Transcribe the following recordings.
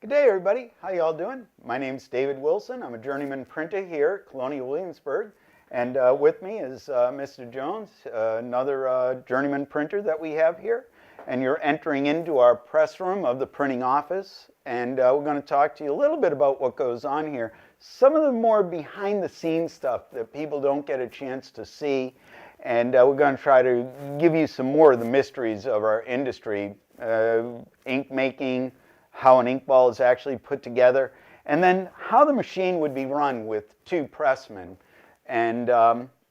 Good day, everybody. How you all doing? My name's David Wilson. I'm a journeyman printer here at Colonial Williamsburg. And with me is Mr. Jones, another journeyman printer that we have here. And you're entering into our press room of the printing office. And we're going to talk to you a little bit about what goes on here. Some of the more behind the scenes stuff that people don't get a chance to see. And we're going to try to give you some more of the mysteries of our industry. Ink making, how an ink ball is actually put together, and then how the machine would be run with two pressmen. And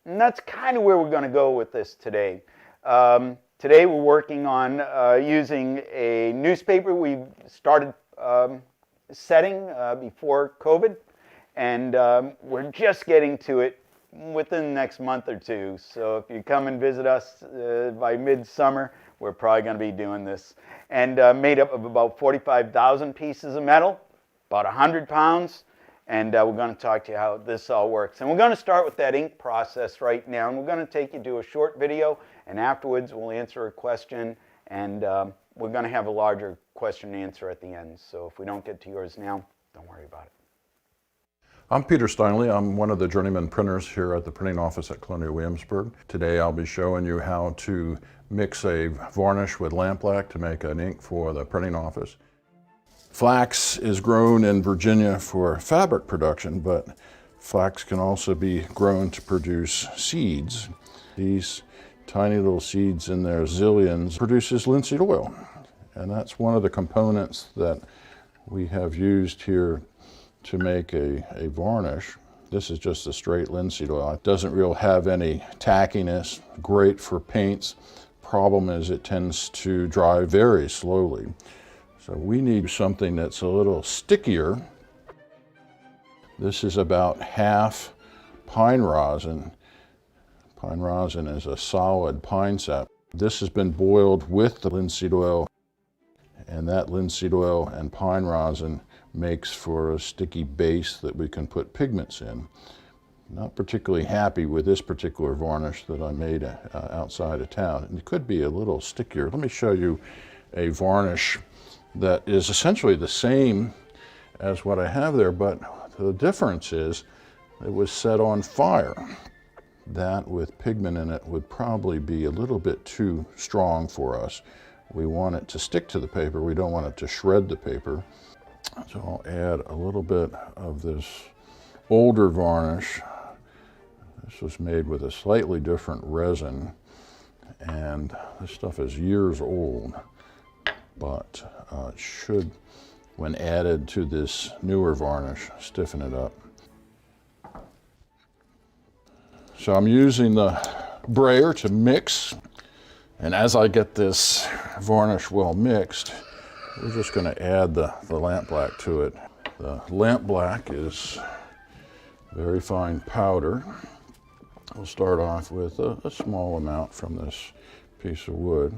that's kind of where we're going to go with this today. Today we're working on using a newspaper we started setting before COVID, and we're just getting to it within the next month or two. So if you come and visit us by midsummer, we're probably going to be doing this. And made up of about 45,000 pieces of metal, about 100 pounds. And we're going to talk to you how this all works. And we're going to start with that ink process right now. And we're going to take you to a short video. And afterwards, we'll answer a question. And we're going to have a larger question and answer at the end. So if we don't get to yours now, don't worry about it. I'm Peter Steinley. I'm one of the journeyman printers here at the printing office at Colonial Williamsburg. Today I'll be showing you how to mix a varnish with lampblack to make an ink for the printing office. Flax is grown in Virginia for fabric production, but flax can also be grown to produce seeds. These tiny little seeds in their zillions produces linseed oil. And that's one of the components that we have used here to make a varnish. This is just a straight linseed oil. It doesn't really have any tackiness, great for paints. Problem is it tends to dry very slowly. So we need something that's a little stickier. This is about half pine rosin. Pine rosin is a solid pine sap. This has been boiled with the linseed oil, and that linseed oil and pine rosin makes for a sticky base that we can put pigments in. Not particularly happy with this particular varnish that I made outside of town. It could be a little stickier. Let me show you a varnish that is essentially the same as what I have there, but the difference is it was set on fire. That with pigment in it would probably be a little bit too strong for us. We want it to stick to the paper. We don't want it to shred the paper. So I'll add a little bit of this older varnish. This was made with a slightly different resin, and this stuff is years old, but it should, when added to this newer varnish, stiffen it up. So I'm using the brayer to mix, and as I get this varnish well mixed, we're just going to add the lampblack to it. The lampblack is very fine powder. We'll start off with a small amount from this piece of wood.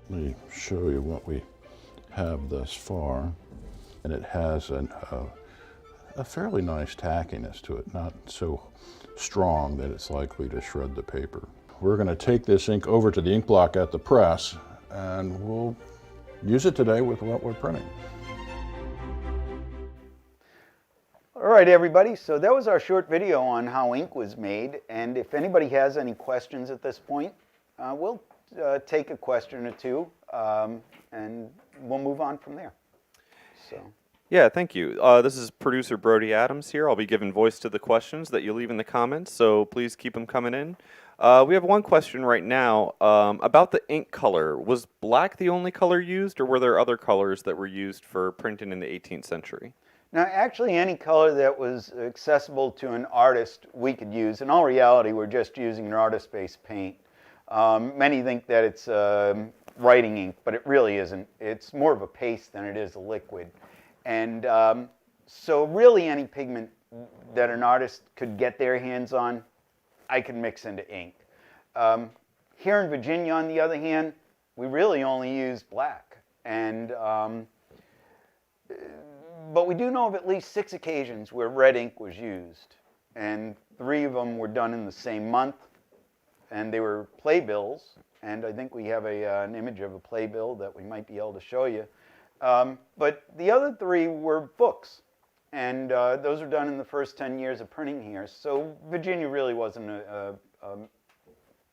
Let me show you what we have thus far. And it has a fairly nice tackiness to it, not so strong that it's likely to shred the paper. We're going to take this ink over to the ink block at the press, and we'll use it today with what we're printing. All right, everybody, so that was our short video on how ink was made. And if anybody has any questions at this point, we'll take a question or two, and we'll move on from there. So. Yeah, thank you. This is producer Brody Adams here. I'll be giving voice to the questions that you leave in the comments, so please keep them coming in. We have one question right now about the ink color. Was black the only color used, or were there other colors that were used for printing in the 18th century? Now, actually, any color that was accessible to an artist we could use. In all reality, we're just using an artist-based paint. Many think that it's writing ink, but it really isn't. It's more of a paste than it is a liquid. And so really any pigment that an artist could get their hands on, I can mix into ink. Here in Virginia, on the other hand, we really only use black. And, but we do know of at least 6 occasions where red ink was used. And 3 of them were done in the same month. And they were playbills. And I think we have an image of a playbill that we might be able to show you. But the other 3 were books. And those were done in the first 10 years of printing here. So Virginia really wasn't a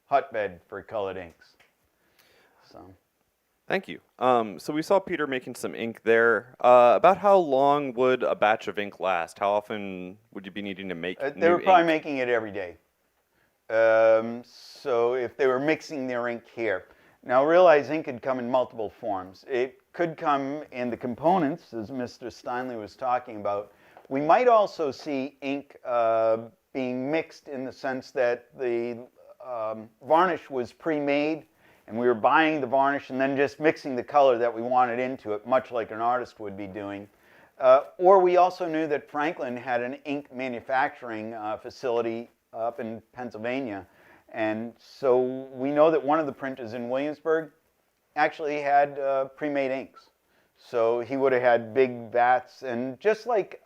hotbed for colored inks. So. Thank you. So we saw Peter making some ink there. About how long would a batch of ink last? How often would you be needing to make They new were probably ink? making it every day. So if they were mixing their ink here. Now realize ink could come in multiple forms. It could come in the components, as Mr. Steinley was talking about. We might also see ink being mixed in the sense that the varnish was pre-made, and we were buying the varnish and then just mixing the color that we wanted into it, much like an artist would be doing. Or we also knew that Franklin had an ink manufacturing facility up in Pennsylvania. And so we know that one of the printers in Williamsburg actually had pre-made inks. So he would have had big vats, and just like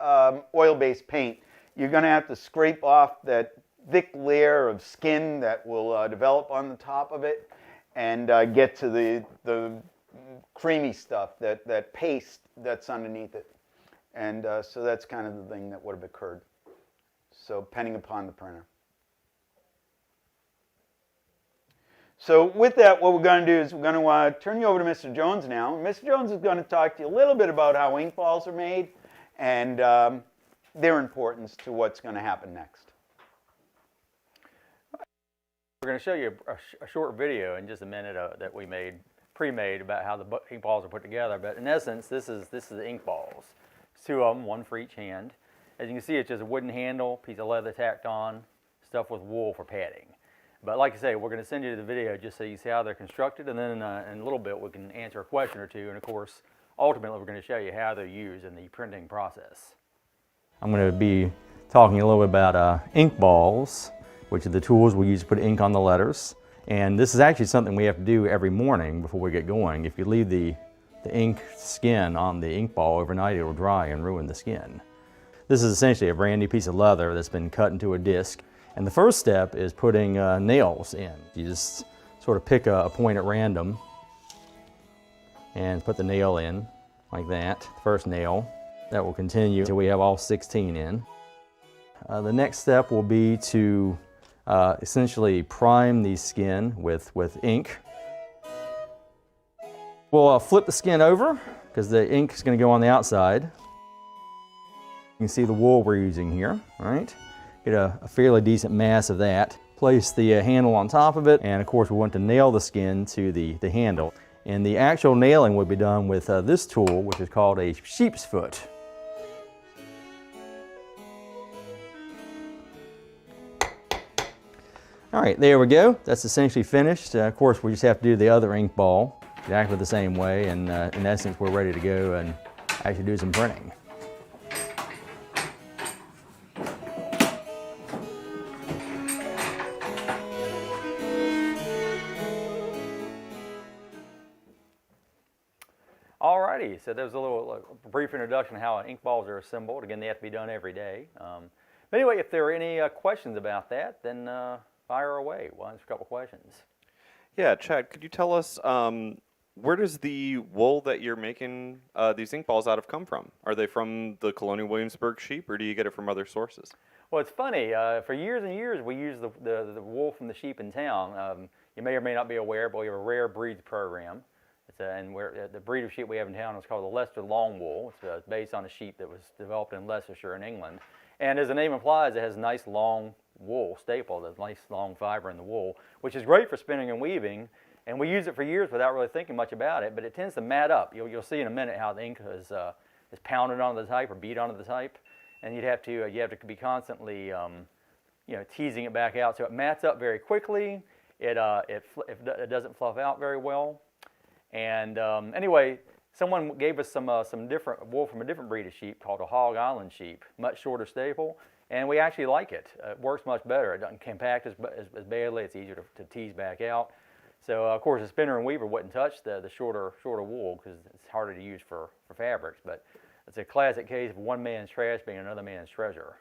oil-based paint, you're going to have to scrape off that thick layer of skin that will develop on the top of it and get to the creamy stuff, that paste that's underneath it. And so that's kind of the thing that would have occurred. So depending upon the printer. So with that, what we're going to do is we're going to turn you over to Mr. Jones now. Mr. Jones is going to talk to you a little bit about how ink balls are made and their importance to what's going to happen next. We're going to show you a short video in just a minute that we made, pre-made, about how the ink balls are put together. But in essence, this is the ink balls. It's 2 of them, 1 for each hand. As you can see, it's just a wooden handle, piece of leather tacked on, stuffed with wool for padding. But like I say, we're going to send you to the video just so you see how they're constructed, and then in a little bit we can answer a question or two. And of course, ultimately, we're going to show you how they're used in the printing process. I'm going to be talking a little bit about ink balls, which are the tools we use to put ink on the letters. And this is actually something we have to do every morning before we get going. If you leave the ink skin on the ink ball overnight, it will dry and ruin the skin. This is essentially a brand new piece of leather that's been cut into a disc. And the first step is putting nails in. You just sort of pick a point at random and put the nail in like that, the first nail. That will continue until we have all 16 in. The next step will be to essentially prime the skin with ink. We'll flip the skin over because the ink is going to go on the outside. You can see the wool we're using here, right? Get a fairly decent mass of that. Place the handle on top of it, and of course we want to nail the skin to the handle. And the actual nailing will be done with this tool, which is called a sheep's foot. All right, there we go. That's essentially finished. Of course, we just have to do the other ink ball exactly the same way, and in essence, we're ready to go and actually do some printing. Alrighty, so there's a little brief introduction of how ink balls are assembled. Again, they have to be done every day. But anyway, if there are any questions about that, then fire away. We'll answer a couple questions. Yeah, Chad, could you tell us where does the wool that you're making these ink balls out of come from? Are they from the Colonial Williamsburg sheep, or do you get it from other sources? Well, it's funny. For years and years, we used the wool from the sheep in town. You may or may not be aware, but we have a rare breeds program. And the breed of sheep we have in town is called the Leicester Long Wool. It's based on a sheep that was developed in Leicestershire in England. And as the name implies, it has a nice long wool staple, the nice long fiber in the wool, which is great for spinning and weaving. And we use it for years without really thinking much about it, but it tends to mat up. You'll see in a minute how the ink is pounded onto the type or beat onto the type. And you have to be constantly teasing it back out so it mats up very quickly. It doesn't fluff out very well. And anyway, someone gave us some different wool from a different breed of sheep called a Hog Island sheep, much shorter staple, and we actually like it. It works much better. It doesn't compact as badly. It's easier to tease back out. So of course the spinner and weaver wouldn't touch the shorter wool because it's harder to use for fabrics. But it's a classic case of one man's trash being another man's treasure.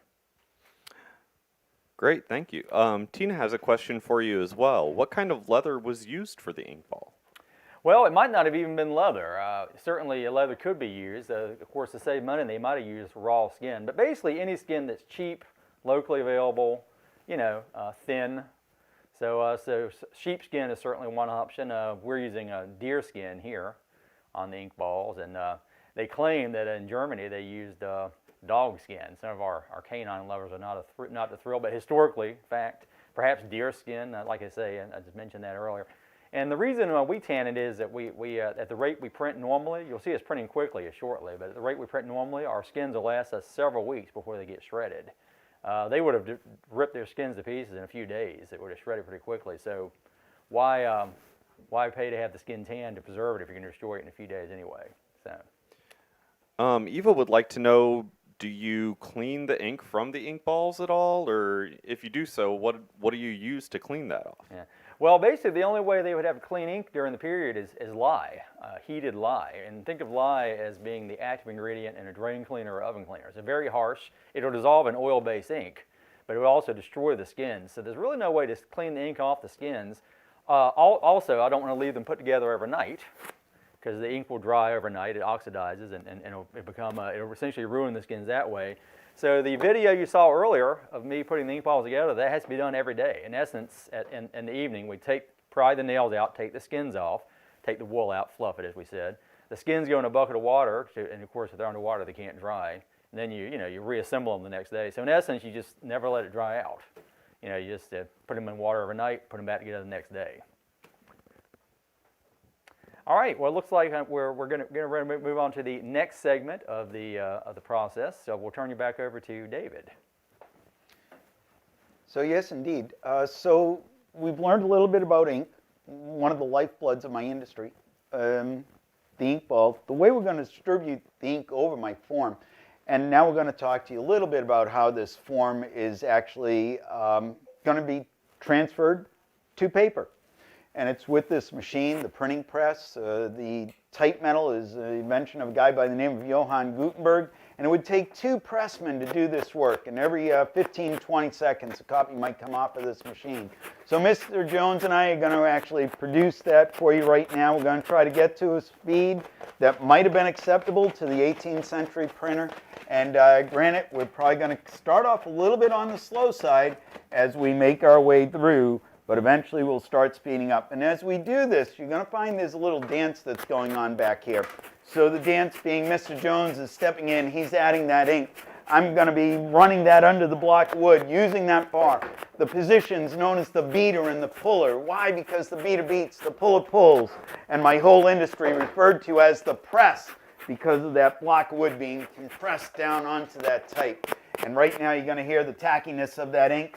Great, thank you. Tina has a question for you as well. What kind of leather was used for the ink ball? Well, it might not have even been leather. Certainly leather could be used. Of course, to save money, they might have used raw skin. But basically any skin that's cheap, locally available, thin. So sheepskin is certainly one option. We're using deer skin here on the ink balls. And they claim that in Germany they used dog skin. Some of our canine lovers are not the thrill, but historically, in fact, perhaps deer skin, like I say, and I just mentioned that earlier. And the reason we tan it is that we at the rate we print normally, you'll see us printing quickly shortly, but at the rate we print normally, our skins will last us several weeks before they get shredded. They would have ripped their skins to pieces in a few days. It would have shredded pretty quickly. So why pay to have the skin tan to preserve it if you can destroy it in a few days anyway? So Eva would like to know, do you clean the ink from the ink balls at all? Or if you do so, what do you use to clean that off? yeah. Well, basically the only way they would have clean ink during the period is lye, heated lye. And think of lye as being the active ingredient in a drain cleaner or oven cleaner. It's very harsh. It'll dissolve in oil-based ink, but it will also destroy the skins. So there's really no way to clean the ink off the skins. Also, I don't want to leave them put together overnight because the ink will dry overnight. It oxidizes and it'll essentially ruin the skins that way. So the video you saw earlier of me putting the ink balls together, that has to be done every day. In essence, in the evening, we pry the nails out, take the skins off, take the wool out, fluff it as we said. The skins go in a bucket of water, and of course if they're underwater they can't dry. And then you reassemble them the next day. So in essence, you just never let it dry out. You just put them in water overnight, put them back together the next day. All right, well, it looks like we're going to move on to the next segment of the process. So we'll turn you back over to David. So yes, indeed. So we've learned a little bit about ink, one of the lifebloods of my industry, the ink ball, the way we're going to distribute the ink over my form. And now we're going to talk to you a little bit about how this form is actually going to be transferred to paper. And it's with this machine, the printing press. The type metal is an invention of a guy by the name of Johann Gutenberg. And it would take 2 pressmen to do this work. And every 15, 20 seconds, a copy might come off of this machine. So Mr. Jones and I are going to actually produce that for you right now. We're going to try to get to a speed that might have been acceptable to the 18th century printer. And granted, we're probably going to start off a little bit on the slow side as we make our way through. But eventually we'll start speeding up. And as we do this, you're going to find there's a little dance that's going on back here. So the dance being Mr. Jones is stepping in, he's adding that ink. I'm going to be running that under the block of wood, using that bar. The position's known as the beater and the puller. Why? Because the beater beats, the puller pulls. And my whole industry referred to as the press because of that block of wood being compressed down onto that type. And right now you're going to hear the tackiness of that ink.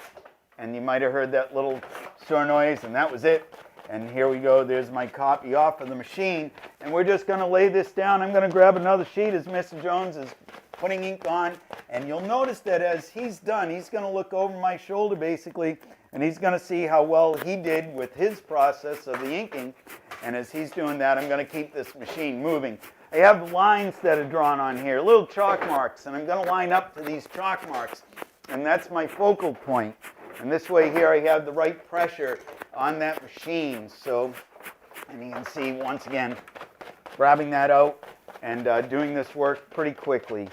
And you might have heard that little stir noise, and that was it. And here we go, there's my copy off of the machine. And we're just going to lay this down. I'm going to grab another sheet as Mr. Jones is putting ink on. And you'll notice that as he's done, he's going to look over my shoulder basically, and he's going to see how well he did with his process of the inking. And as he's doing that, I'm going to keep this machine moving. I have lines that are drawn on here, little chalk marks, and I'm going to line up to these chalk marks. And that's my focal point. And this way here I have the right pressure on that machine. So, and you can see once again, grabbing that out and doing this work pretty quickly.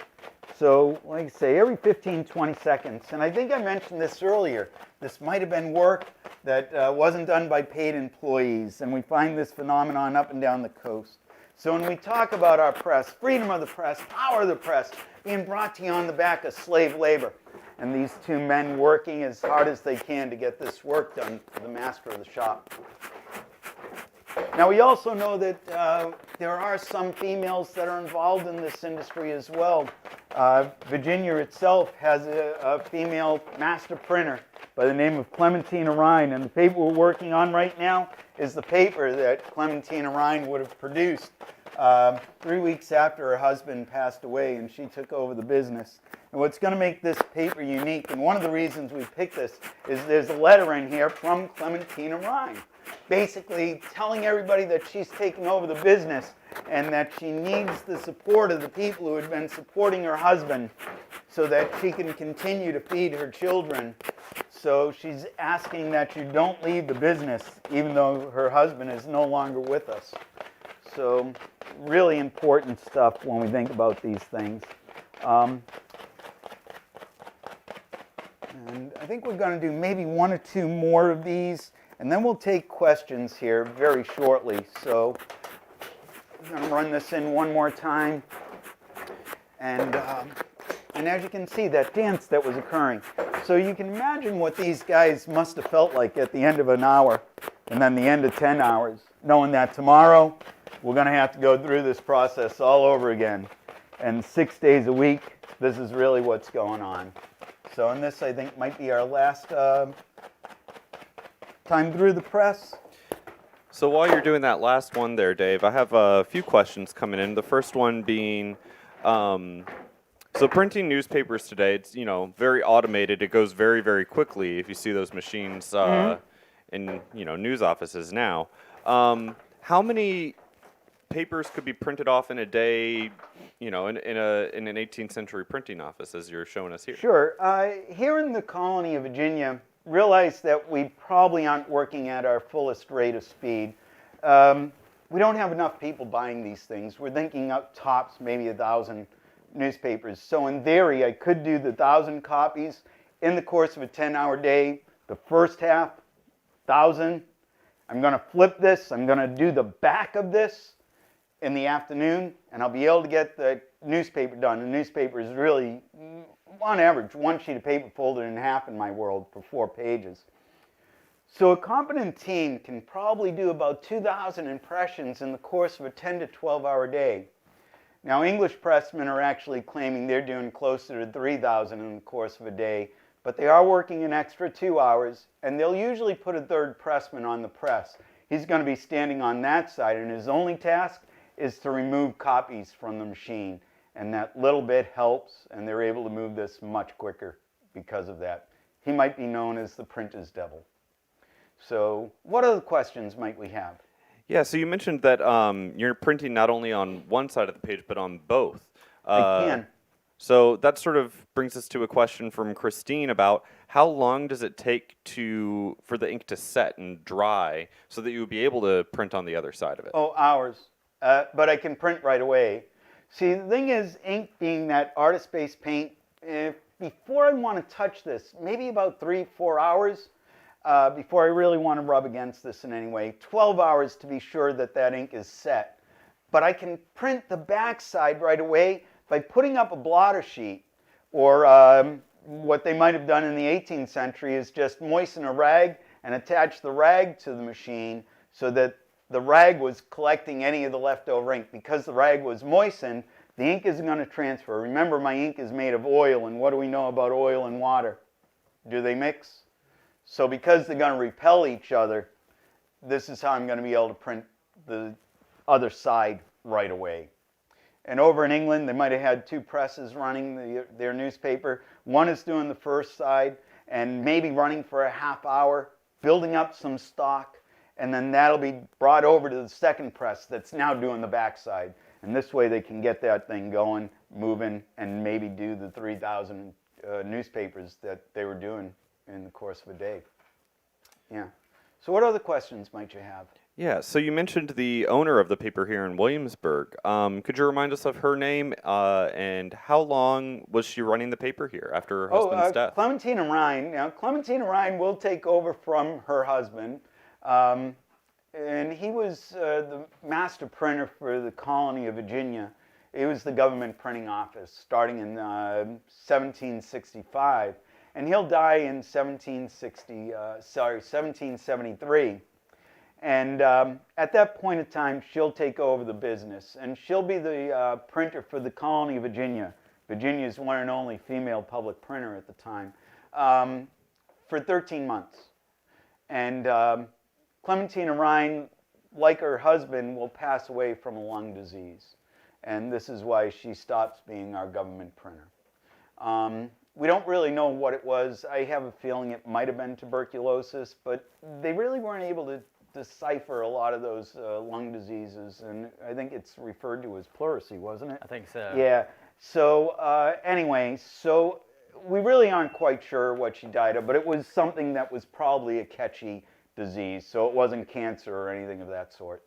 So, like I say, every 15, 20 seconds, and I think I mentioned this earlier, this might have been work that wasn't done by paid employees, and we find this phenomenon up and down the coast. So when we talk about our press, freedom of the press, power of the press, being brought to you on the back of slave labor, and these 2 men working as hard as they can to get this work done for the master of the shop. Now we also know that there are some females that are involved in this industry as well. Virginia itself has a female master printer by the name of Clementina Rhine, and the paper we're working on right now is the paper that Clementina Rhine would have produced 3 weeks after her husband passed away and she took over the business. And what's going to make this paper unique, and one of the reasons we picked this, is there's a letter in here from Clementina Rhine. basically telling everybody that she's taking over the business and that she needs the support of the people who had been supporting her husband so that she can continue to feed her children. So she's asking that you don't leave the business even though her husband is no longer with us. So really important stuff when we think about these things. And I think we're going to do maybe one or two more of these, and then we'll take questions here very shortly. So I'm going to run this in one more time. And as you can see, that dance that was occurring. So you can imagine what these guys must have felt like at the end of an hour and then the end of 10 hours, knowing that tomorrow we're going to have to go through this process all over again. And 6 days a week, this is really what's going on. So, and this, I think, might be our last time through the press. So while you're doing that last one there, Dave, I have a few questions coming in. The first one being, so printing newspapers today, it's, you know, very automated. It goes very, very quickly if you see those machines in, you know, news offices now. How many papers could be printed off in a day, you know, in an 18th century printing office, as you're showing us here? Sure. Here in the colony of Virginia, realize that we probably aren't working at our fullest rate of speed. We don't have enough people buying these things. We're thinking up tops maybe 1,000 newspapers. So in theory, I could do the 1,000 copies in the course of a 10-hour day. The first half, 1,000. I'm going to flip this. I'm going to do the back of this in the afternoon, and I'll be able to get the newspaper done. The newspaper is really, on average, one sheet of paper folded in half in my world for 4 pages. So a competent team can probably do about 2,000 impressions in the course of a 10 to 12-hour day. Now, English pressmen are actually claiming they're doing closer to 3,000 in the course of a day, but they are working an extra 2 hours, and they'll usually put a third pressman on the press. He's going to be standing on that side, and his only task is to remove copies from the machine. And that little bit helps, and they're able to move this much quicker because of that. He might be known as the printer's devil. So what other questions might we have? Yeah, so you mentioned that you're printing not only on one side of the page, but on both. I can. So that sort of brings us to a question from Christine about how long does it take for the ink to set and dry so that you would be able to print on the other side of it? Oh, hours. But I can print right away. See, the thing is, ink being that artist-based paint, before I want to touch this, maybe about 3-4 hours before I really want to rub against this in any way. 12 hours to be sure that that ink is set. But I can print the backside right away by putting up a blotter sheet, or what they might have done in the 18th century is just moisten a rag and attach the rag to the machine so that the rag was collecting any of the leftover ink. Because the rag was moistened, the ink isn't going to transfer. Remember, my ink is made of oil, and what do we know about oil and water? Do they mix? So because they're going to repel each other, this is how I'm going to be able to print the other side right away. And over in England, they might have had 2 presses running their newspaper. One is doing the first side and maybe running for a half hour, building up some stock, and then that'll be brought over to the second press that's now doing the backside. And this way they can get that thing going, moving, and maybe do the 3,000 newspapers that they were doing in the course of a day. Yeah. So what other questions might you have? Yeah, so you mentioned the owner of the paper here in Williamsburg. Could you remind us of her name and how long was she running the paper here after her husband's death? Clementina Rhine. Now, Clementina Rhine will take over from her husband. And he was the master printer for the colony of Virginia. It was the government printing office starting in 1765. And he'll die in 1773. And at that point in time, she'll take over the business. And she'll be the printer for the colony of Virginia. Virginia's one and only female public printer at the time. For 13 months. And Clementina Rhine, like her husband, will pass away from a lung disease. And this is why she stops being our government printer. We don't really know what it was. I have a feeling it might have been tuberculosis, but they really weren't able to decipher a lot of those lung diseases, and I think it's referred to as pleurisy, wasn't it? I think so. Yeah. So anyway, so we really aren't quite sure what she died of, but it was something that was probably a catchy disease, so it wasn't cancer or anything of that sort.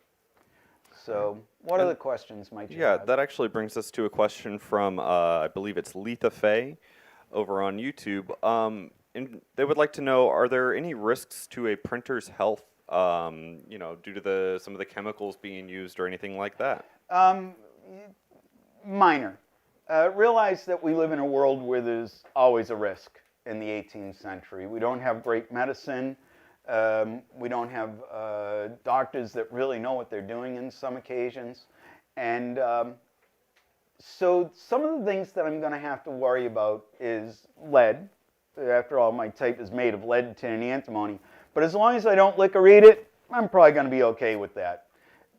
So what other questions might you Yeah, have? that actually brings us to a question from, I believe it's Letha Faye over on YouTube. And they would like to know, are there any risks to a printer's health, due to some of the chemicals being used or anything like that? Minor. Realize that we live in a world where there's always a risk in the 18th century. We don't have great medicine. We don't have doctors that really know what they're doing in some occasions. And so some of the things that I'm going to have to worry about is lead. After all, my type is made of lead, tin, and antimony. But as long as I don't lick or eat it, I'm probably going to be okay with that.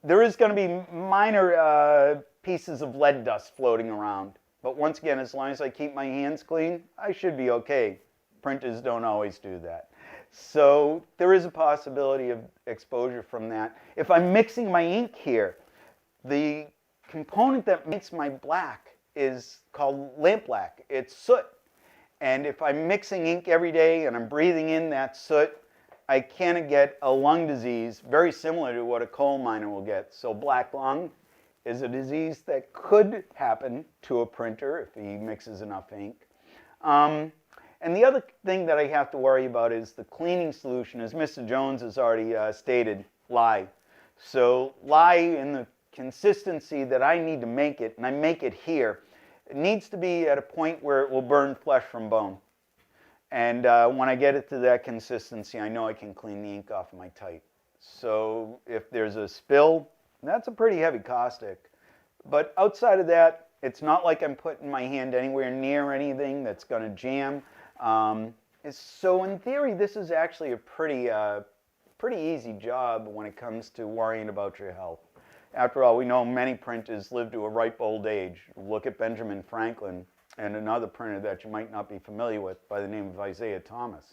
There is going to be minor pieces of lead dust floating around. But once again, as long as I keep my hands clean, I should be okay. Printers don't always do that. So there is a possibility of exposure from that. If I'm mixing my ink here, the component that makes my black is called lampblack. It's soot. And if I'm mixing ink every day and I'm breathing in that soot, I can get a lung disease very similar to what a coal miner will get. So black lung is a disease that could happen to a printer if he mixes enough ink. And the other thing that I have to worry about is the cleaning solution. As Mr. Jones has already stated, lye. So lye in the consistency that I need to make it, and I make it here, it needs to be at a point where it will burn flesh from bone. And when I get it to that consistency, I know I can clean the ink off of my type. So if there's a spill, that's a pretty heavy caustic. But outside of that, it's not like I'm putting my hand anywhere near anything that's going to jam. So in theory, this is actually a pretty easy job when it comes to worrying about your health. After all, we know many printers live to a ripe old age. Look at Benjamin Franklin and another printer that you might not be familiar with by the name of Isaiah Thomas.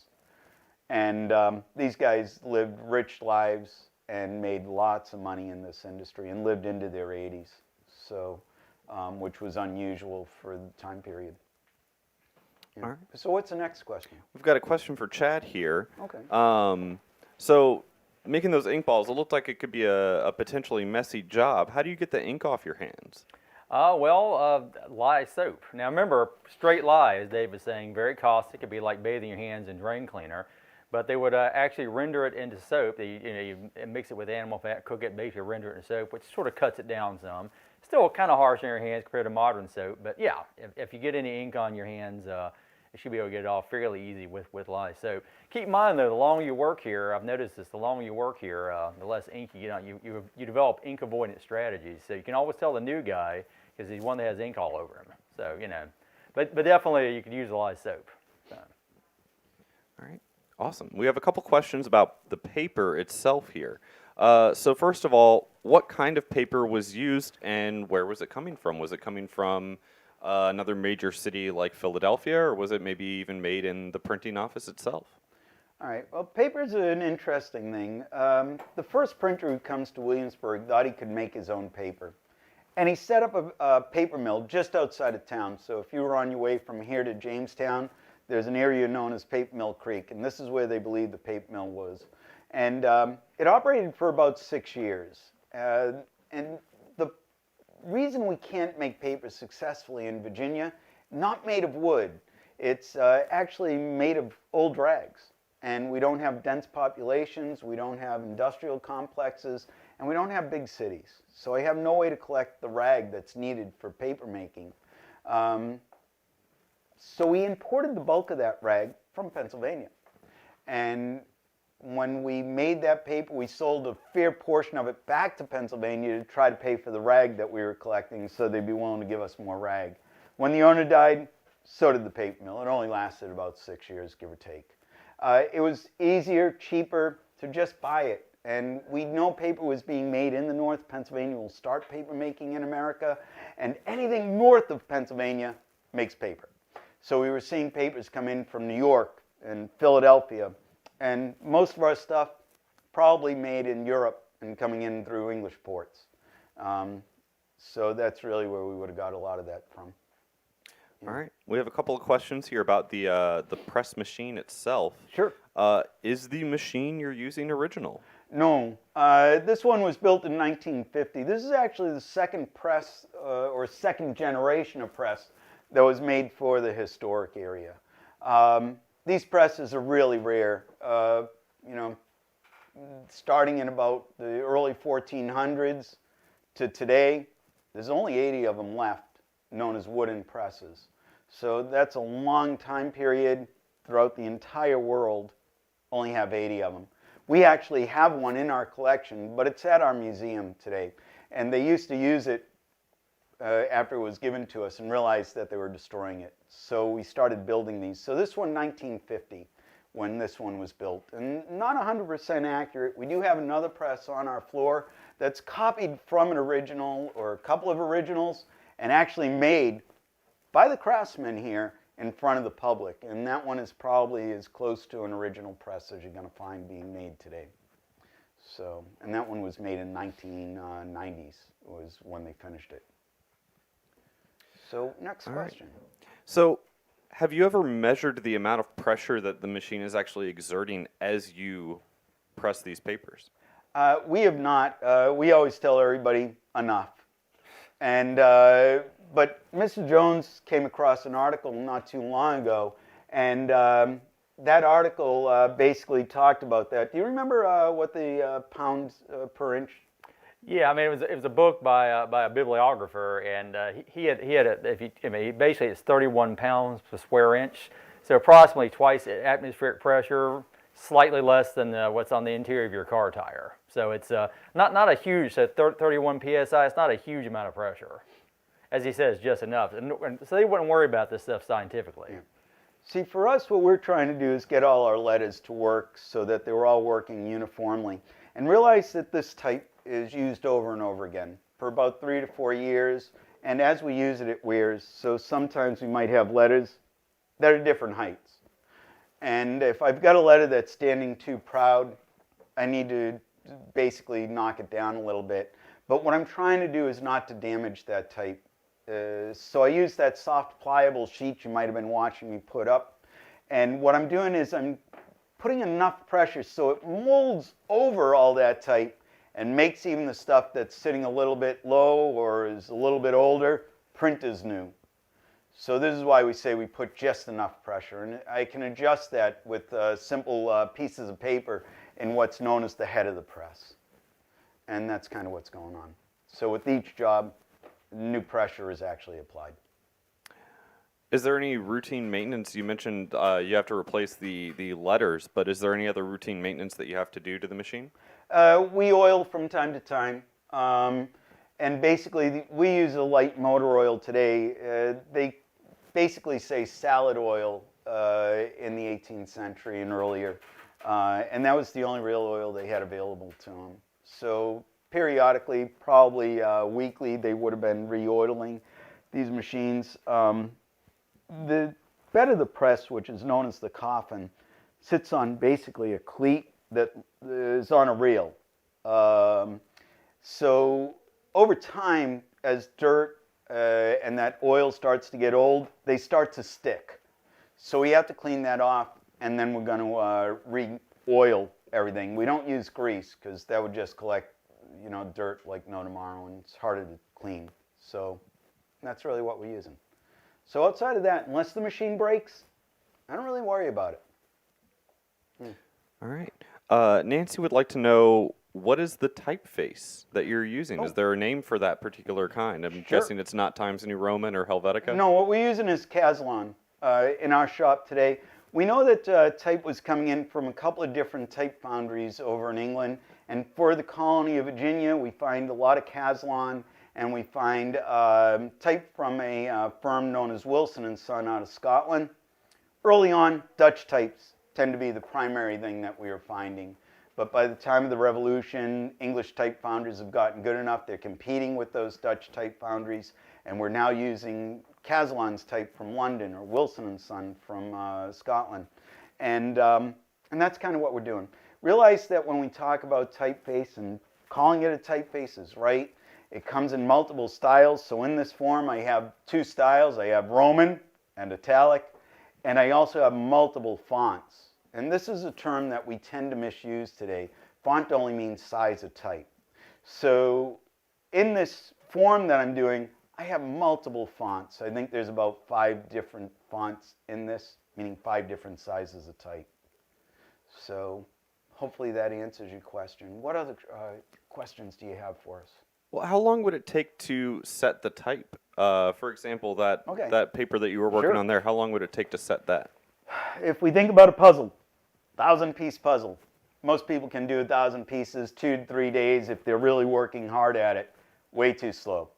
And these guys lived rich lives and made lots of money in this industry and lived into their 80s, so, which was unusual for the time period. Yeah. All right. So what's the next question? We've got a question for Chad here. Okay. So making those ink balls, it looked like it could be a potentially messy job. How do you get the ink off your hands? Lye soap. Now remember, straight lye, as Dave was saying, very caustic. It could be like bathing your hands in drain cleaner. But they would actually render it into soap. You mix it with animal fat, cook it, basically render it into soap, which sort of cuts it down some. Still kind of harsh on your hands compared to modern soap. But yeah, if you get any ink on your hands, you should be able to get it off fairly easy with lye soap. Keep in mind though, the longer you work here, I've noticed this, the longer you work here, the less ink you get on. You develop ink avoidance strategies. So you can always tell the new guy because he's one that has ink all over him. So, but definitely you could use lye soap. So. All right. Awesome. We have a couple questions about the paper itself here. So first of all, what kind of paper was used and where was it coming from? Was it coming from another major city like Philadelphia, or was it maybe even made in the printing office itself? All right. Well, paper's an interesting thing. The first printer who comes to Williamsburg thought he could make his own paper. And he set up a paper mill just outside of town. So if you were on your way from here to Jamestown, there's an area known as Paper Mill Creek, and this is where they believe the paper mill was. And it operated for about 6 years. And the reason we can't make paper successfully in Virginia, not made of wood, it's actually made of old rags. And we don't have dense populations, we don't have industrial complexes, and we don't have big cities. So I have no way to collect the rag that's needed for paper making. So we imported the bulk of that rag from Pennsylvania. And when we made that paper, we sold a fair portion of it back to Pennsylvania to try to pay for the rag that we were collecting so they'd be willing to give us more rag. When the owner died, so did the paper mill. It only lasted about 6 years, give or take. It was easier, cheaper to just buy it. And we know paper was being made in the north. Pennsylvania will start paper making in America. And anything north of Pennsylvania makes paper. So we were seeing papers come in from New York and Philadelphia. And most of our stuff probably made in Europe and coming in through English ports. So that's really where we would have got a lot of that from. All right. We have a couple of questions here about the press machine itself. Sure. Is the machine you're using original? No, this one was built in 1950. This is actually the second press or second generation of press that was made for the historic area. These presses are really rare. You know, starting in about the early 1400s to today, there's only 80 of them left, known as wooden presses. So that's a long time period throughout the entire world, only have 80 of them. We actually have one in our collection, but it's at our museum today. And they used to use it after it was given to us and realized that they were destroying it. So we started building these. So this one, 1950, when this one was built. And not 100% accurate. We do have another press on our floor that's copied from an original or a couple of originals and actually made by the craftsmen here in front of the public. And that one is probably as close to an original press as you're going to find being made today. So, and that one was made in 1990s was when they finished it. So next question. So have you ever measured the amount of pressure that the machine is actually exerting as you press these papers? We have not. We always tell everybody enough. And but Mr. Jones came across an article not too long ago, and that article basically talked about that. Do you remember what the pounds per inch? Yeah, I mean it was a book by a bibliographer, and he had basically it's 31 pounds per square inch, so approximately twice the atmospheric pressure, slightly less than what's on the interior of your car tire. So it's not a huge, so 31 psi. It's not a huge amount of pressure, as he says, just enough, and so they wouldn't worry about this stuff scientifically. Yeah. See, for us, what we're trying to do is get all our letters to work so that they were all working uniformly, and realize that this type is used over and over again for about 3 to 4 years, and as we use it, it wears. So sometimes we might have letters that are different heights. And if I've got a letter that's standing too proud, I need to basically knock it down a little bit. But what I'm trying to do is not to damage that type. So I use that soft pliable sheet you might have been watching me put up. And what I'm doing is I'm putting enough pressure so it molds over all that type and makes even the stuff that's sitting a little bit low or is a little bit older, print as new. So this is why we say we put just enough pressure. And I can adjust that with simple pieces of paper in what's known as the head of the press. And that's kind of what's going on. So with each job, new pressure is actually applied. Is there any routine maintenance? You mentioned you have to replace the letters, but is there any other routine maintenance that you have to do to the machine? We oil from time to time. And basically, we use a light motor oil today. They basically say salad oil in the 18th century and earlier. And that was the only real oil they had available to them. So periodically, probably weekly, they would have been re-oiling these machines. The bed of the press, which is known as the coffin, sits on basically a cleat that is on a reel. So over time, as dirt and that oil starts to get old, they start to stick. So we have to clean that off, and then we're going to re-oil everything. We don't use grease because that would just collect, you know, dirt like no tomorrow, and it's harder to clean. So that's really what we're using. So outside of that, unless the machine breaks, I don't really worry about it. All right. Nancy would like to know, what is the typeface that you're using? Is there a name for that particular kind? I'm guessing it's not Times New Roman or Helvetica? No, what we're using is Caslon in our shop today. We know that type was coming in from a couple of different type foundries over in England. And for the colony of Virginia, we find a lot of Caslon, and we find type from a firm known as Wilson & Son out of Scotland. Early on, Dutch types tend to be the primary thing that we are finding. But by the time of the Revolution, English type foundries have gotten good enough. They're competing with those Dutch type foundries, and we're now using Caslon's type from London or Wilson & Son from Scotland. And that's kind of what we're doing. Realize that when we talk about typeface and calling it a typeface is right. It comes in multiple styles. So in this form, I have two styles. I have Roman and italic, and I also have multiple fonts. And this is a term that we tend to misuse today. Font only means size of type. So in this form that I'm doing, I have multiple fonts. I think there's about 5 different fonts in this, meaning 5 different sizes of type. So hopefully that answers your question. What other questions do you have for us? Well, how long would it take to set the type? For example, that paper that you were working Sure. on there, how long would it take to set that? If we think about a puzzle, 1,000-piece puzzle, most people can do 1,000 pieces 2 to 3 days if they're really working hard at it. Way too slow.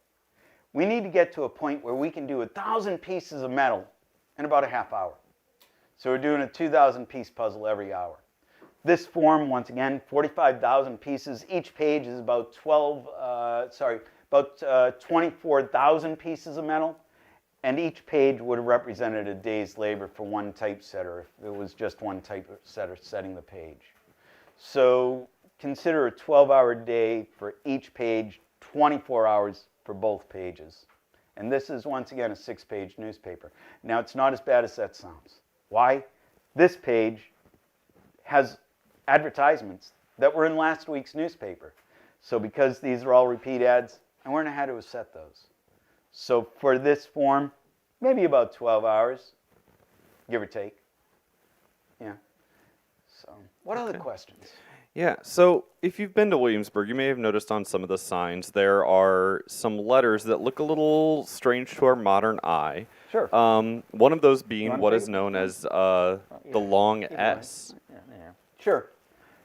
We need to get to a point where we can do 1,000 pieces of metal in about a half hour. So we're doing a 2,000-piece puzzle every hour. This form, once again, 45,000 pieces. Each page is about 24,000 pieces of metal, and each page would have represented a day's labor for one typesetter if it was just one typesetter setting the page. So consider a 12-hour day for each page, 24 hours for both pages. And this is, once again, a 6-page newspaper. Now, it's not as bad as that sounds. Why? This page has advertisements that were in last week's newspaper. So because these are all repeat ads, I learned how to set those. So for this form, maybe about 12 hours, give or take. Yeah. So what other questions? Yeah, so if you've been to Williamsburg, you may have noticed on some of the signs there are some letters that look a little strange to our modern eye. Sure. One of those being wanna what take is it? known as the long S. Yeah. Sure.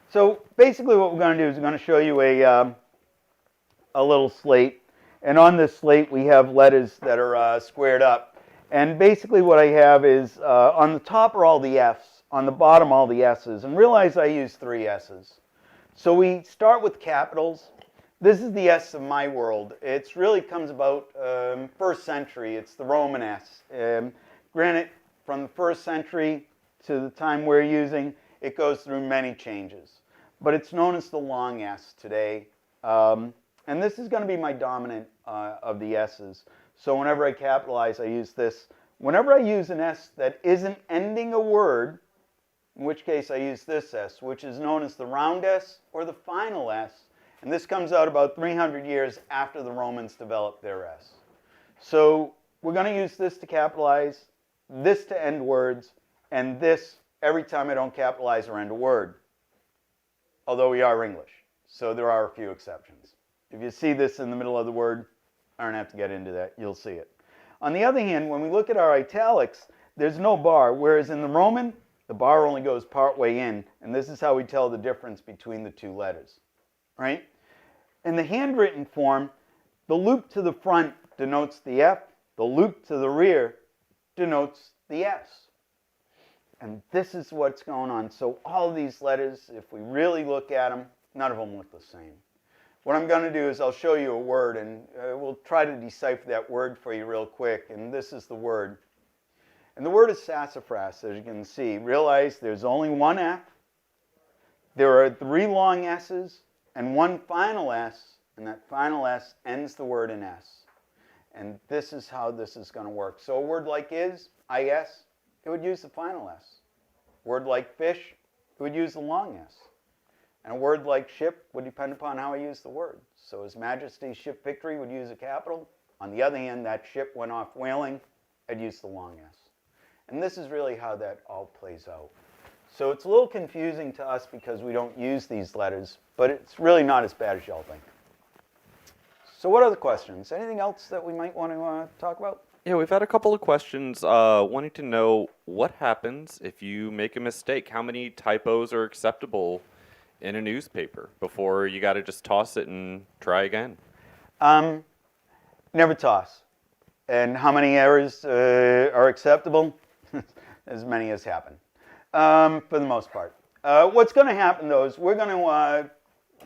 So basically what we're going to do is we're going to show you a little slate. And on this slate we have letters that are squared up. And basically what I have is on the top are all the F's, on the bottom all the S's. And realize I use 3 S's. So we start with capitals. This is the S of my world. It really comes about 1st century. It's the Roman S. Granted, from the 1st century to the time we're using, it goes through many changes. But it's known as the long S today. And this is going to be my dominant of the S's. So whenever I capitalize, I use this. Whenever I use an S that isn't ending a word, in which case I use this S, which is known as the round S or the final S. And this comes out about 300 years after the Romans developed their S. So we're going to use this to capitalize, this to end words, and this every time I don't capitalize or end a word. Although we are English, so there are a few exceptions. If you see this in the middle of the word, I don't have to get into that. You'll see it. On the other hand, when we look at our italics, there's no bar, whereas in the Roman, the bar only goes part way in, and this is how we tell the difference between the 2 letters, right? In the handwritten form, the loop to the front denotes the F, the loop to the rear denotes the S. And this is what's going on. So all these letters, if we really look at them, none of them look the same. What I'm going to do is I'll show you a word, and we'll try to decipher that word for you real quick. And this is the word. And the word is sassafras, as you can see. Realize there's only one F. There are 3 long S's and 1 final S. And that final S ends the word in S. And this is how this is going to work. So a word like is, I-S, it would use the final S. A word like fish, it would use the long S. And a word like ship would depend upon how I use the word. So His Majesty's Ship Victory would use a capital. On the other hand, that ship went off whaling, I'd use the long S. And this is really how that all plays out. So it's a little confusing to us because we don't use these letters, but it's really not as bad as y'all think. So what other questions? Anything else that we might want to talk about? Yeah, we've had a couple of questions wanting to know what happens if you make a mistake. How many typos are acceptable in a newspaper before you got to just toss it and try again? Never toss. And how many errors are acceptable? As many as happen, for the most part. What's going to happen, though, is we're going to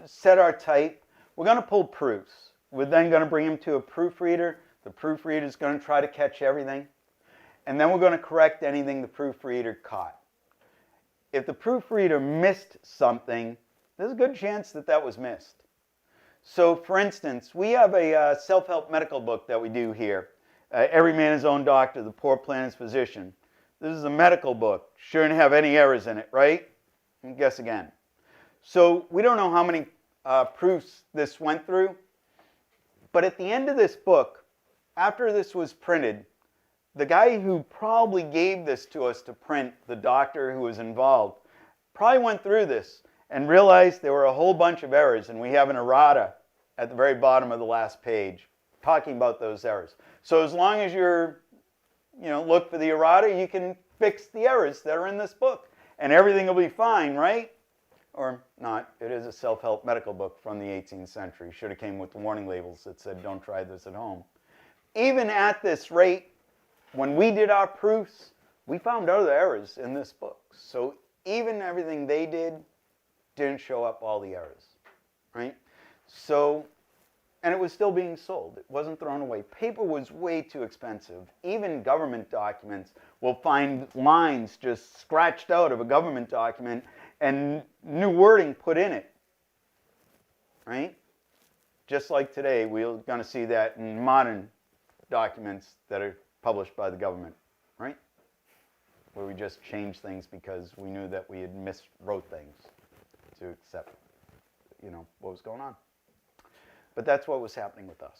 set our type. We're going to pull proofs. We're then going to bring them to a proofreader. The proofreader is going to try to catch everything. And then we're going to correct anything the proofreader caught. if the proofreader missed something, there's a good chance that that was missed. So, for instance, we have a self-help medical book that we do here. Every Man His Own Doctor, The Poor Planner's Physician. This is a medical book. Shouldn't have any errors in it, right? And guess again. So we don't know how many proofs this went through, but at the end of this book, after this was printed, the guy who probably gave this to us to print, the doctor who was involved, probably went through this and realized there were a whole bunch of errors, and we have an errata at the very bottom of the last page talking about those errors. So as long as you're, look for the errata, you can fix the errors that are in this book, and everything will be fine, right? Or not. It is a self-help medical book from the 18th century. Should have came with warning labels that said, don't try this at home. Even at this rate, when we did our proofs, we found other errors in this book. So even everything they did didn't show up all the errors, right? So, and it was still being sold. It wasn't thrown away. Paper was way too expensive. Even government documents will find lines just scratched out of a government document and new wording put in it, right? Just like today, we're going to see that in modern documents that are published by the government, right? Where we just change things because we knew that we had miswrote things to accept, what was going on. But that's what was happening with us.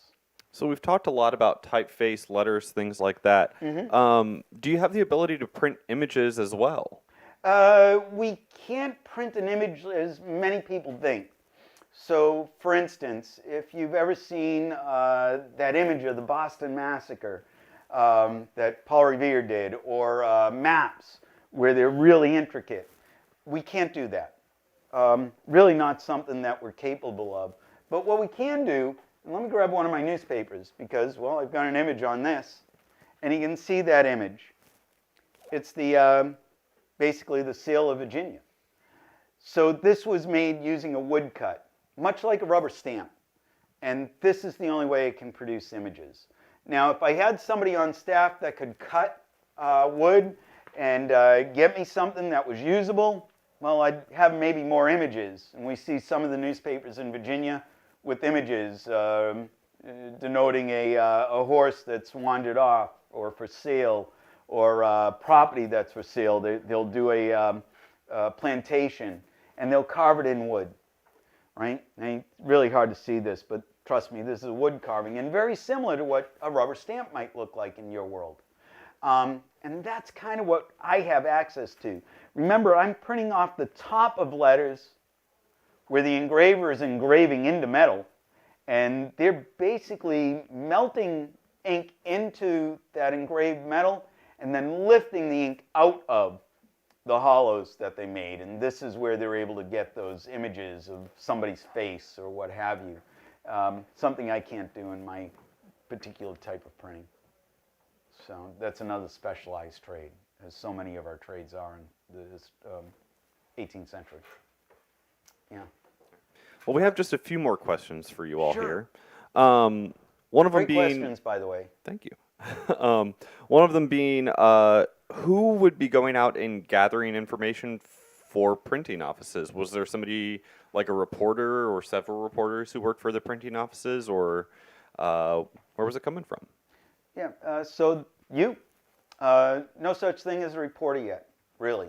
So we've talked a lot about typeface, letters, things like that. Do you have the ability to print images as well? We can't print an image as many people think. So, for instance, if you've ever seen that image of the Boston Massacre that Paul Revere did, or maps where they're really intricate, we can't do that. Really not something that we're capable of. But what we can do, and let me grab one of my newspapers because, well, I've got an image on this, and you can see that image. It's the basically the seal of Virginia. So this was made using a woodcut, much like a rubber stamp. And this is the only way it can produce images. Now, if I had somebody on staff that could cut wood and get me something that was usable, well, I'd have maybe more images. And we see some of the newspapers in Virginia with images denoting a horse that's wandered off or for sale, or property that's for sale. They'll do a plantation, and they'll carve it in wood, right? And it's really hard to see this, but trust me, this is a wood carving, and very similar to what a rubber stamp might look like in your world. And that's kind of what I have access to. Remember, I'm printing off the top of letters where the engraver is engraving into metal, and they're basically melting ink into that engraved metal and then lifting the ink out of the hollows that they made. And this is where they're able to get those images of somebody's face or what have you. Something I can't do in my particular type of printing. So that's another specialized trade, as so many of our trades are in this 18th century. Yeah. Well, we have just a few more questions for you all Sure. here. One of them Great being... questions, by the way. Thank you. One of them being, who would be going out and gathering information for printing offices? Was there somebody like a reporter or several reporters who worked for the printing offices, or where was it coming from? Yeah, so no such thing as a reporter yet, really.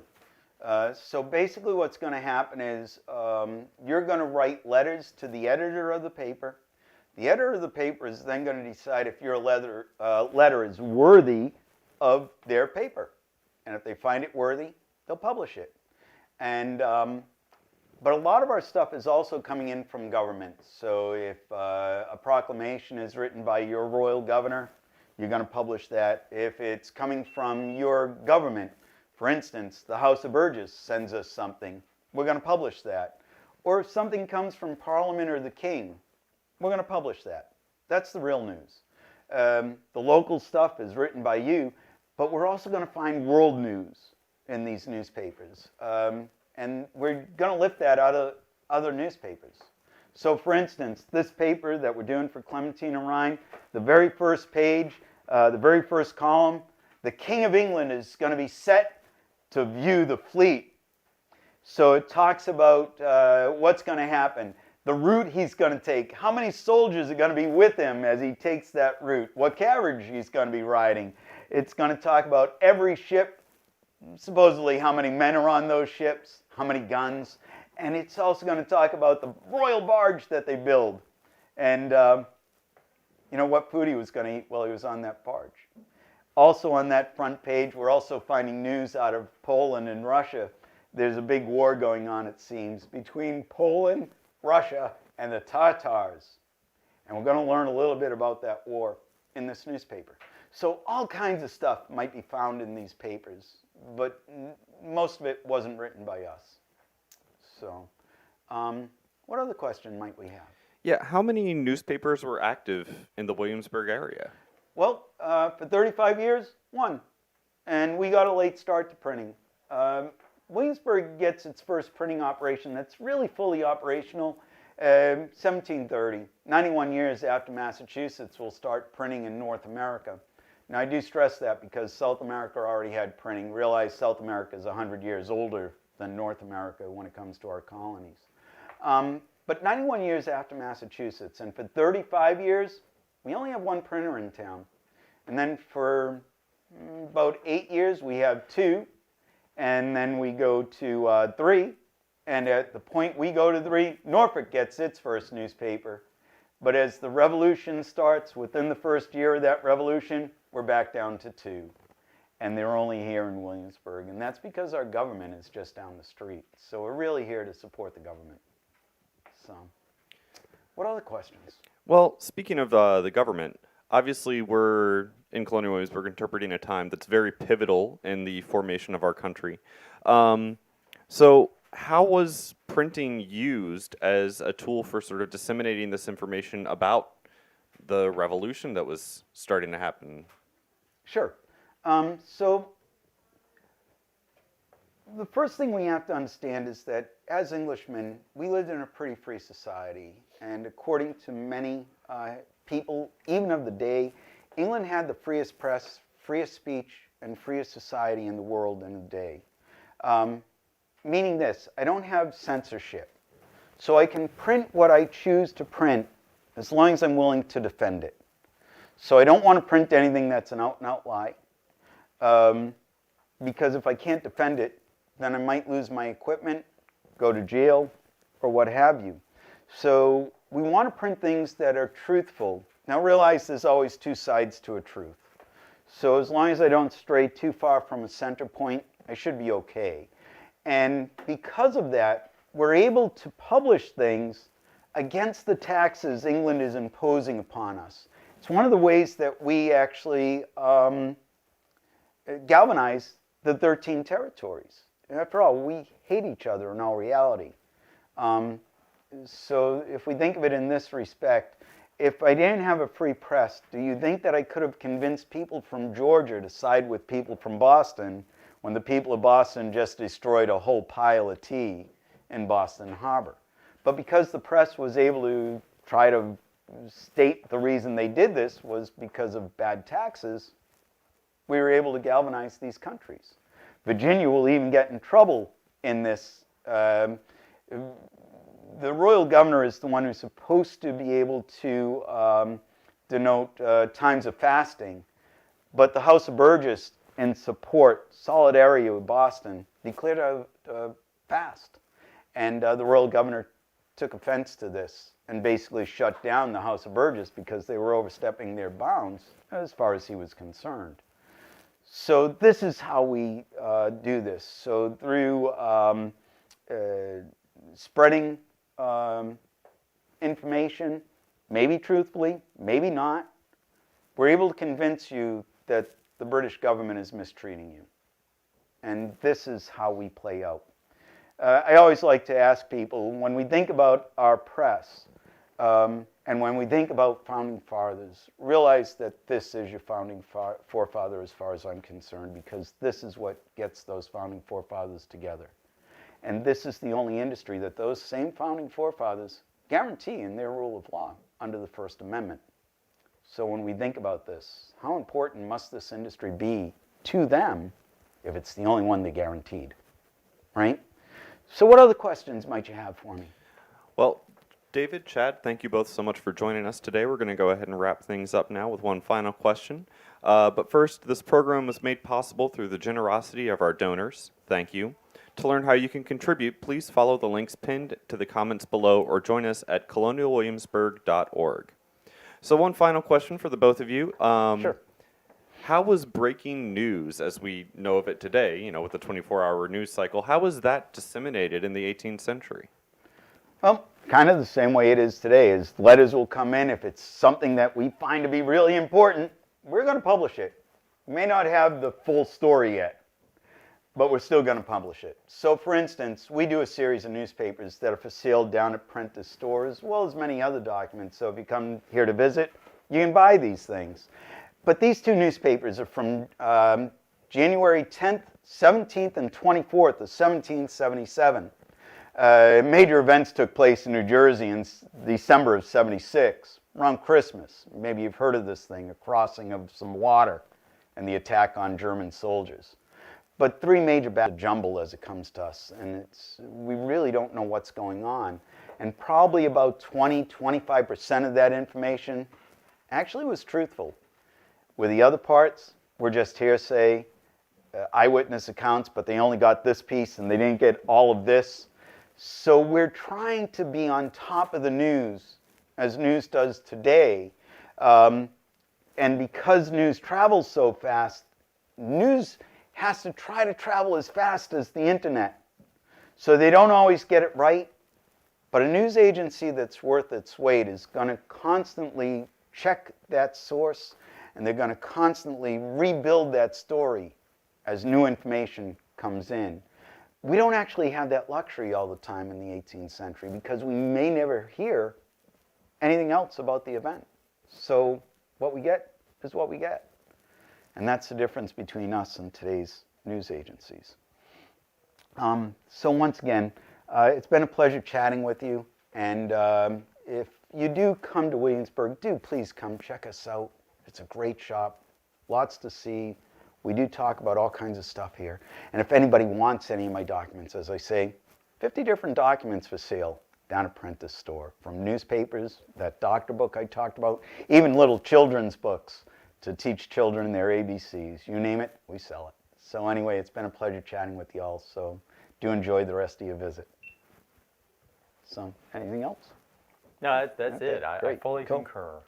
So basically what's going to happen is you're going to write letters to the editor of the paper. The editor of the paper is then going to decide if your letter is worthy of their paper. And if they find it worthy, they'll publish it. And, but a lot of our stuff is also coming in from government. So if a proclamation is written by your royal governor, you're going to publish that. If it's coming from your government, for instance, the House of Burgess sends us something, we're going to publish that. Or if something comes from Parliament or the King, we're going to publish that. That's the real news. The local stuff is written by you, but we're also going to find world news in these newspapers. And we're going to lift that out of other newspapers. So for instance, this paper that we're doing for Clementine and Rhine, the very first page, the very first column, the King of England is going to be set to view the fleet So it talks about what's going to happen, the route he's going to take, how many soldiers are going to be with him as he takes that route, what carriage he's going to be riding. It's going to talk about every ship, supposedly how many men are on those ships, how many guns, and it's also going to talk about the royal barge that they build, and you know what food he was going to eat while he was on that barge. Also on that front page, we're also finding news out of Poland and Russia. There's a big war going on, it seems, between Poland, Russia, and the Tatars. And we're going to learn a little bit about that war in this newspaper. So all kinds of stuff might be found in these papers, but most of it wasn't written by us. So what other question might we have? Yeah, how many newspapers were active in the Williamsburg area? Well, for 35 years, one. And we got a late start to printing. Williamsburg gets its first printing operation that's really fully operational 1730, 91 years after Massachusetts will start printing in North America. Now, I do stress that because South America already had printing. Realize South America is 100 years older than North America when it comes to our colonies. But 91 years after Massachusetts, and for 35 years, we only have one printer in town. And then for about 8 years, we have two. And then we go to 3. And at the point we go to 3, Norfolk gets its first newspaper. But as the revolution starts, within the first year of that revolution, we're back down to 2. And they're only here in Williamsburg. And that's because our government is just down the street. So we're really here to support the government. So, what other questions? Well, speaking of the government, obviously we're in Colonial Williamsburg interpreting a time that's very pivotal in the formation of our country. So how was printing used as a tool for sort of disseminating this information about the revolution that was starting to happen? Sure. So the first thing we have to understand is that as Englishmen, we lived in a pretty free society. And according to many people, even of the day, England had the freest press, freest speech, and freest society in the world in a day. Meaning this, I don't have censorship. So I can print what I choose to print as long as I'm willing to defend it. So I don't want to print anything that's an out-and-out lie. Because if I can't defend it, then I might lose my equipment, go to jail, or what have you. So we want to print things that are truthful. Now realize there's always two sides to a truth. So as long as I don't stray too far from a center point, I should be okay. And because of that, we're able to publish things against the taxes England is imposing upon us. It's one of the ways that we actually galvanize the 13 territories. After all, we hate each other in all reality. So if we think of it in this respect, if I didn't have a free press, do you think that I could have convinced people from Georgia to side with people from Boston when the people of Boston just destroyed a whole pile of tea in Boston Harbor? But because the press was able to try to state the reason they did this was because of bad taxes, we were able to galvanize these countries. Virginia will even get in trouble in this. The royal governor is the one who's supposed to be able to denote times of fasting, but the House of Burgess, in support, solidarity with Boston, declared a fast. And the royal governor took offense to this and basically shut down the House of Burgess because they were overstepping their bounds as far as he was concerned. So this is how we do this. So through spreading information, maybe truthfully, maybe not, we're able to convince you that the British government is mistreating you. And this is how we play out. I always like to ask people, when we think about our press, and when we think about founding fathers, realize that this is your founding forefather as far as I'm concerned, because this is what gets those founding forefathers together. And this is the only industry that those same founding forefathers guarantee in their rule of law under the First Amendment. So when we think about this, how important must this industry be to them if it's the only one they guaranteed, right? So what other questions might you have for me? Well, David, Chad, thank you both so much for joining us today. We're going to go ahead and wrap things up now with one final question. But first, this program was made possible through the generosity of our donors. Thank you. To learn how you can contribute, please follow the links pinned to the comments below or join us at colonialwilliamsburg.org. So one final question for the both of you. Sure. How was breaking news, as we know of it today, with the 24-hour news cycle, how was that disseminated in the 18th century? Well, kind of the same way it is today, is letters will come in. If it's something that we find to be really important, we're going to publish it. We may not have the full story yet, but we're still going to publish it. So for instance, we do a series of newspapers that are for sale down at Prentice stores, as well as many other documents. So if you come here to visit, you can buy these things. But these two newspapers are from January 10th, 17th, and 24th of 1777. Major events took place in New Jersey in December of 76, around Christmas. Maybe you've heard of this thing, a crossing of some water and the attack on German soldiers. But three major battles jumble as it comes to us, and we really don't know what's going on. And probably about 20–25% of that information actually was truthful. With the other parts, we're just hearsay, eyewitness accounts, but they only got this piece and they didn't get all of this. So we're trying to be on top of the news, as news does today. And because news travels so fast, news has to try to travel as fast as the internet. So they don't always get it right, but a news agency that's worth its weight is going to constantly check that source, and they're going to constantly rebuild that story as new information comes in. We don't actually have that luxury all the time in the 18th century because we may never hear anything else about the event. So what we get is what we get. And that's the difference between us and today's news agencies. So once again, it's been a pleasure chatting with you. And if you do come to Williamsburg, do please come check us out. It's a great shop, lots to see. We do talk about all kinds of stuff here. And if anybody wants any of my documents, as I say, 50 different documents for sale down at Prentice store, from newspapers, that doctor book I talked about, even little children's books to teach children their ABCs. You name it, we sell it. So anyway, it's been a pleasure chatting with you all, so do enjoy the rest of your visit. So, anything else? No, that's it. I Great. fully Cool. concur.